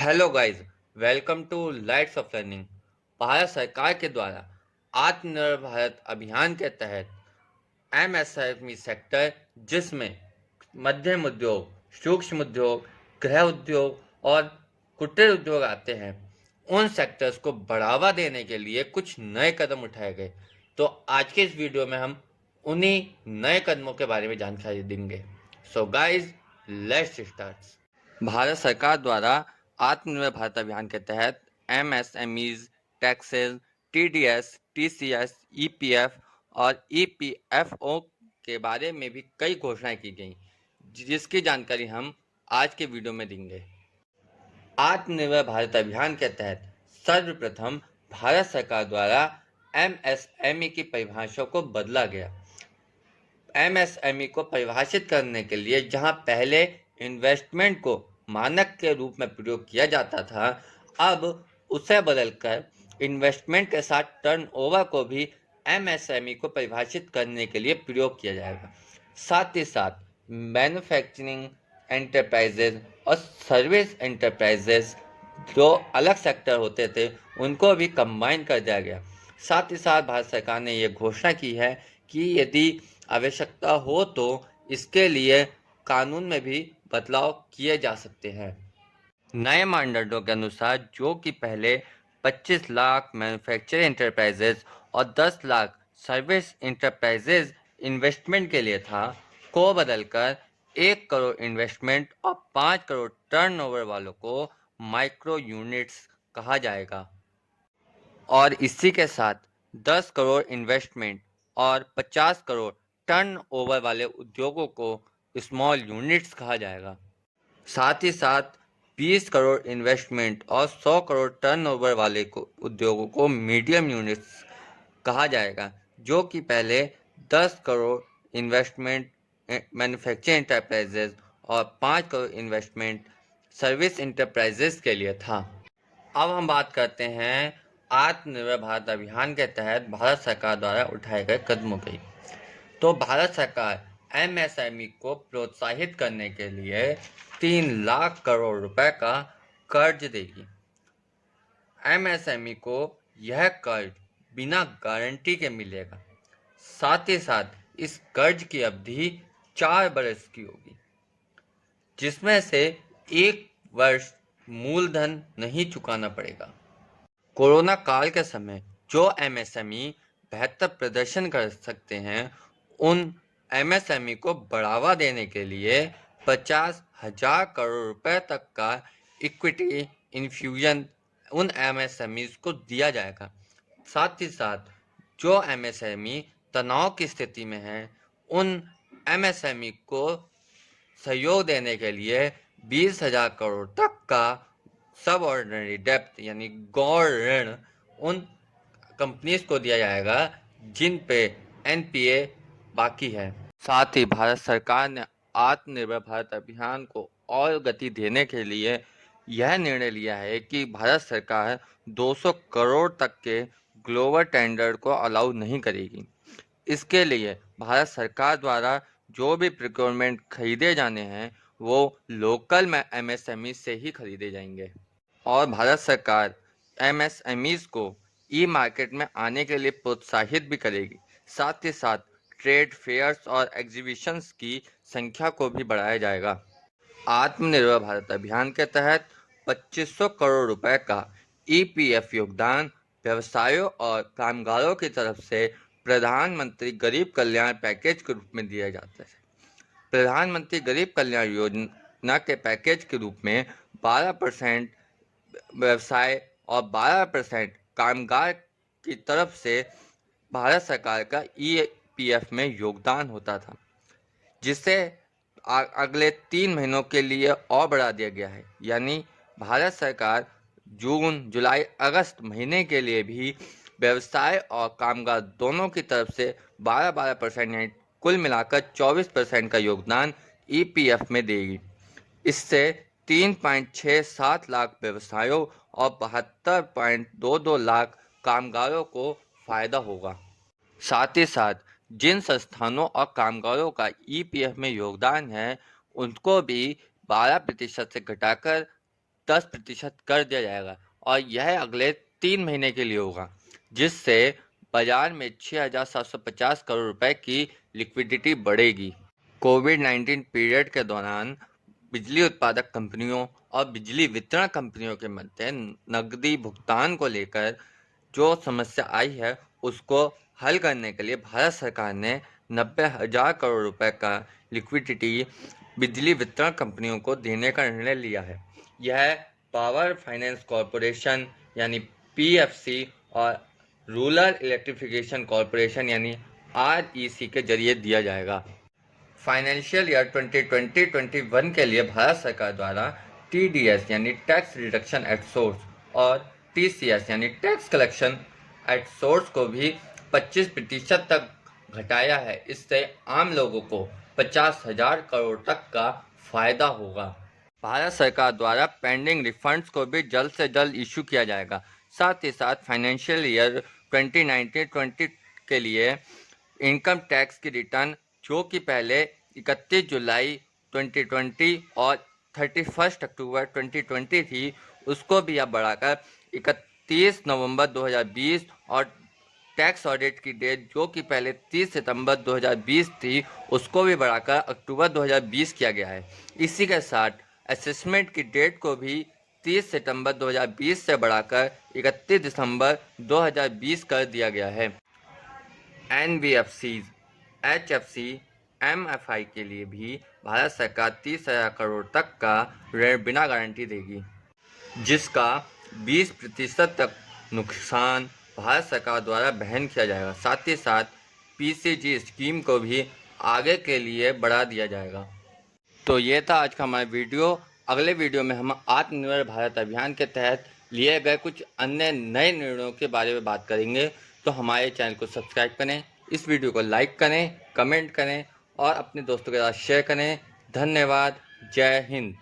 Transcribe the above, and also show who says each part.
Speaker 1: Hello guys, welcome to lights off learning. Bharat सरकार के द्वारा आत्मनिर्भर भारत अभियान के तहत एमएसएमई सेक्टर, जिसमें मध्यम उद्योग, सूक्ष्म उद्योग, गृह उद्योग और कुटीर उद्योग आते हैं, उन सेक्टर्स को बढ़ावा देने के लिए कुछ नए कदम उठाए गए। तो आज के इस वीडियो में हम उन्हीं नए कदमों के बारे में जानकारी देंगे। So guys, let's start. Bharat सरकार द्वारा आत्मनिर्भर भारत अभियान के तहत MSMEs, taxes, TDS, TCS, EPF और ईपीएफओ के बारे में भी कई घोषणाएं की गई, जिसकी जानकारी हम आज के वीडियो में देंगे। आत्मनिर्भर भारत अभियान के तहत सर्वप्रथम भारत सरकार द्वारा एमएसएमई की परिभाषा को बदला गया। एमएसएमई को परिभाषित करने के लिए जहां पहले इन्वेस्टमेंट को मानक के रूप में प्रयोग किया जाता था, अब उसे बदलकर इन्वेस्टमेंट के साथ टर्नओवर को भी एमएसएमई को परिभाषित करने के लिए प्रयोग किया जाएगा। साथ ही साथ मैन्युफैक्चरिंग एंटरप्राइजेज और सर्विस एंटरप्राइजेज, जो अलग सेक्टर होते थे, उनको भी कंबाइन कर दिया गया। साथ ही साथ भारत सरकार ने यह घोषणा की है कि यदि आवश्यकता हो तो इसके लिए कानून में भी बदलाव किए जा सकते हैं। नए मानदंडों के अनुसार, जो कि पहले 25 लाख मैन्युफैक्चरिंग एंटरप्राइजेज और 10 लाख सर्विस एंटरप्राइजेज इन्वेस्टमेंट के लिए था, को बदलकर 1 करोड़ इन्वेस्टमेंट और 5 करोड़ टर्नओवर वालों को माइक्रो यूनिट्स कहा जाएगा। और इसी के साथ 10 करोड़ इन्वेस्टमेंट और 50 करोड़ टर्न ओवर वाले उद्योगों को स्मॉल यूनिट्स कहा जाएगा। साथ ही साथ 20 करोड़ इन्वेस्टमेंट और 100 करोड़ टर्न ओवर वाले उद्योगों को मीडियम यूनिट्स कहा जाएगा, जो कि पहले 10 करोड़ इन्वेस्टमेंट मैन्युफैक्चरिंग एंटरप्राइजेज और 5 करोड़ इन्वेस्टमेंट सर्विस एंटरप्राइजेज के लिए था। अब हम बात करते हैं आत्मनिर्भर भारत अभियान के तहत भारत सरकार द्वारा उठाए गए कदमों की। तो भारत सरकार एमएसएमई को प्रोत्साहित करने के लिए 3 लाख करोड़ रुपए का कर्ज देगी। एमएसएमई को यह कर्ज बिना गारंटी के मिलेगा। साथ ही साथ इस कर्ज की अवधि 4 वर्ष की होगी, जिसमें से 1 वर्ष मूलधन नहीं चुकाना पड़ेगा। कोरोना काल के समय जो एमएसएमई बेहतर प्रदर्शन कर सकते हैं, उन एमएसएमई को बढ़ावा देने के लिए 50,000 करोड़ रुपए तक का इक्विटी इन्फ्यूजन उन एमएसएमईज को दिया जाएगा। साथ ही साथ जो एमएसएमई तनाव की स्थिति में है, उन एमएसएमई को सहयोग देने के लिए 20,000 करोड़ तक का सब ऑर्डिनरी डेप्थ यानी गौण ऋण उन कंपनीज को दिया जाएगा जिन पे एनपीए बाकी है। साथ ही भारत सरकार ने आत्मनिर्भर भारत अभियान को और गति देने के लिए यह निर्णय लिया है कि भारत सरकार 200 करोड़ तक के ग्लोबल टेंडर को अलाउ नहीं करेगी। इसके लिए भारत सरकार द्वारा जो भी प्रोक्योरमेंट खरीदे जाने हैं, वो लोकल में एमएसएमई से ही खरीदे जाएंगे। और भारत सरकार एमएसएमईज को ई मार्केट में आने के लिए प्रोत्साहित भी करेगी। साथ ही साथ ट्रेड फेयर्स और एग्जीबिशंस की संख्या को भी बढ़ाया जाएगा। आत्मनिर्भर भारत अभियान के तहत 2500 करोड़ रुपए का ईपीएफ योगदान व्यवसायों और कामगारों की तरफ से प्रधानमंत्री गरीब कल्याण पैकेज के रूप में दिया जाता है। प्रधानमंत्री गरीब कल्याण योजना के पैकेज के रूप में 12% व्यवसाय और 12% कामगार की तरफ से भारत सरकार का ईपीएफ में योगदान होता था, जिसे अगले 3 महीनों के लिए और बढ़ा दिया गया है। यानी भारत सरकार जून, जुलाई, अगस्त महीने के लिए भी व्यवसाय और कामगार दोनों की तरफ से 12% यानी कुल मिलाकर 24% का योगदान ईपीएफ में देगी। इससे 3.67 लाख व्यवसायों और 72.22 लाख कामगारों को फायदा होगा। साथ ही साथ जिन संस्थानों और कामगारों का ईपीएफ में योगदान है, उनको भी 12% से घटाकर 10% कर दिया जाएगा और यह अगले 3 महीने के लिए होगा, जिससे बाजार में 6,750 करोड़ रुपए की लिक्विडिटी बढ़ेगी। कोविड-19 पीरियड के दौरान बिजली उत्पादक कंपनियों और बिजली वितरण कंपनियों के मध्य नकदी भुगतान को लेकर जो समस्या आई है, उसको हल करने के लिए भारत सरकार ने 90,000 करोड़ रुपए का लिक्विडिटी बिजली वितरण कंपनियों को देने का निर्णय लिया है। यह पावर फाइनेंस कॉरपोरेशन यानी पीएफसी और रूरल इलेक्ट्रिफिकेशन कॉरपोरेशन यानी आरईसी के जरिए दिया जाएगा। फाइनेंशियल ईयर 2020-21 के लिए भारत सरकार द्वारा टीडीएस यानी टैक्स रिडक्शन एट सोर्स और टीसीएस यानी टैक्स कलेक्शन एट सोर्स को भी 25% तक घटाया है। इससे आम लोगों को 50,000 करोड़ तक का फायदा होगा। भारत सरकार द्वारा पेंडिंग रिफंड्स को भी जल्द से जल्द इशू किया जाएगा। साथ ही साथ फाइनेंशियल ईयर 2019-20 के लिए इनकम टैक्स की रिटर्न जो कि पहले 31 जुलाई 2020 और 31 अक्टूबर 2020 थी, उसको भी अब बढ़ाकर 31 नवंबर 2020 और टैक्स ऑडिट की डेट जो कि पहले 30 सितंबर 2020 थी, उसको भी बढ़ाकर अक्टूबर 2020 किया गया है। इसी के साथ असेसमेंट की डेट को भी 30 सितंबर 2020 से बढ़ाकर 31 दिसंबर 2020 कर दिया गया है। एनबीएफसी, एचएफसी, एमएफआई के लिए भी भारत सरकार 30,000 करोड़ तक का ऋण बिना गारंटी देगी, जिसका 20% तक नुकसान भारत सरकार द्वारा वहन किया जाएगा। साथ ही साथ पीसीजी स्कीम को भी आगे के लिए बढ़ा दिया जाएगा। तो ये था आज का हमारा वीडियो। अगले वीडियो में हम आत्मनिर्भर भारत अभियान के तहत लिए गए कुछ अन्य नए निर्णयों के बारे में बात करेंगे। तो हमारे चैनल को सब्सक्राइब करें, इस वीडियो को लाइक करें, कमेंट करें और अपने दोस्तों के साथ शेयर करें। धन्यवाद। जय हिंद।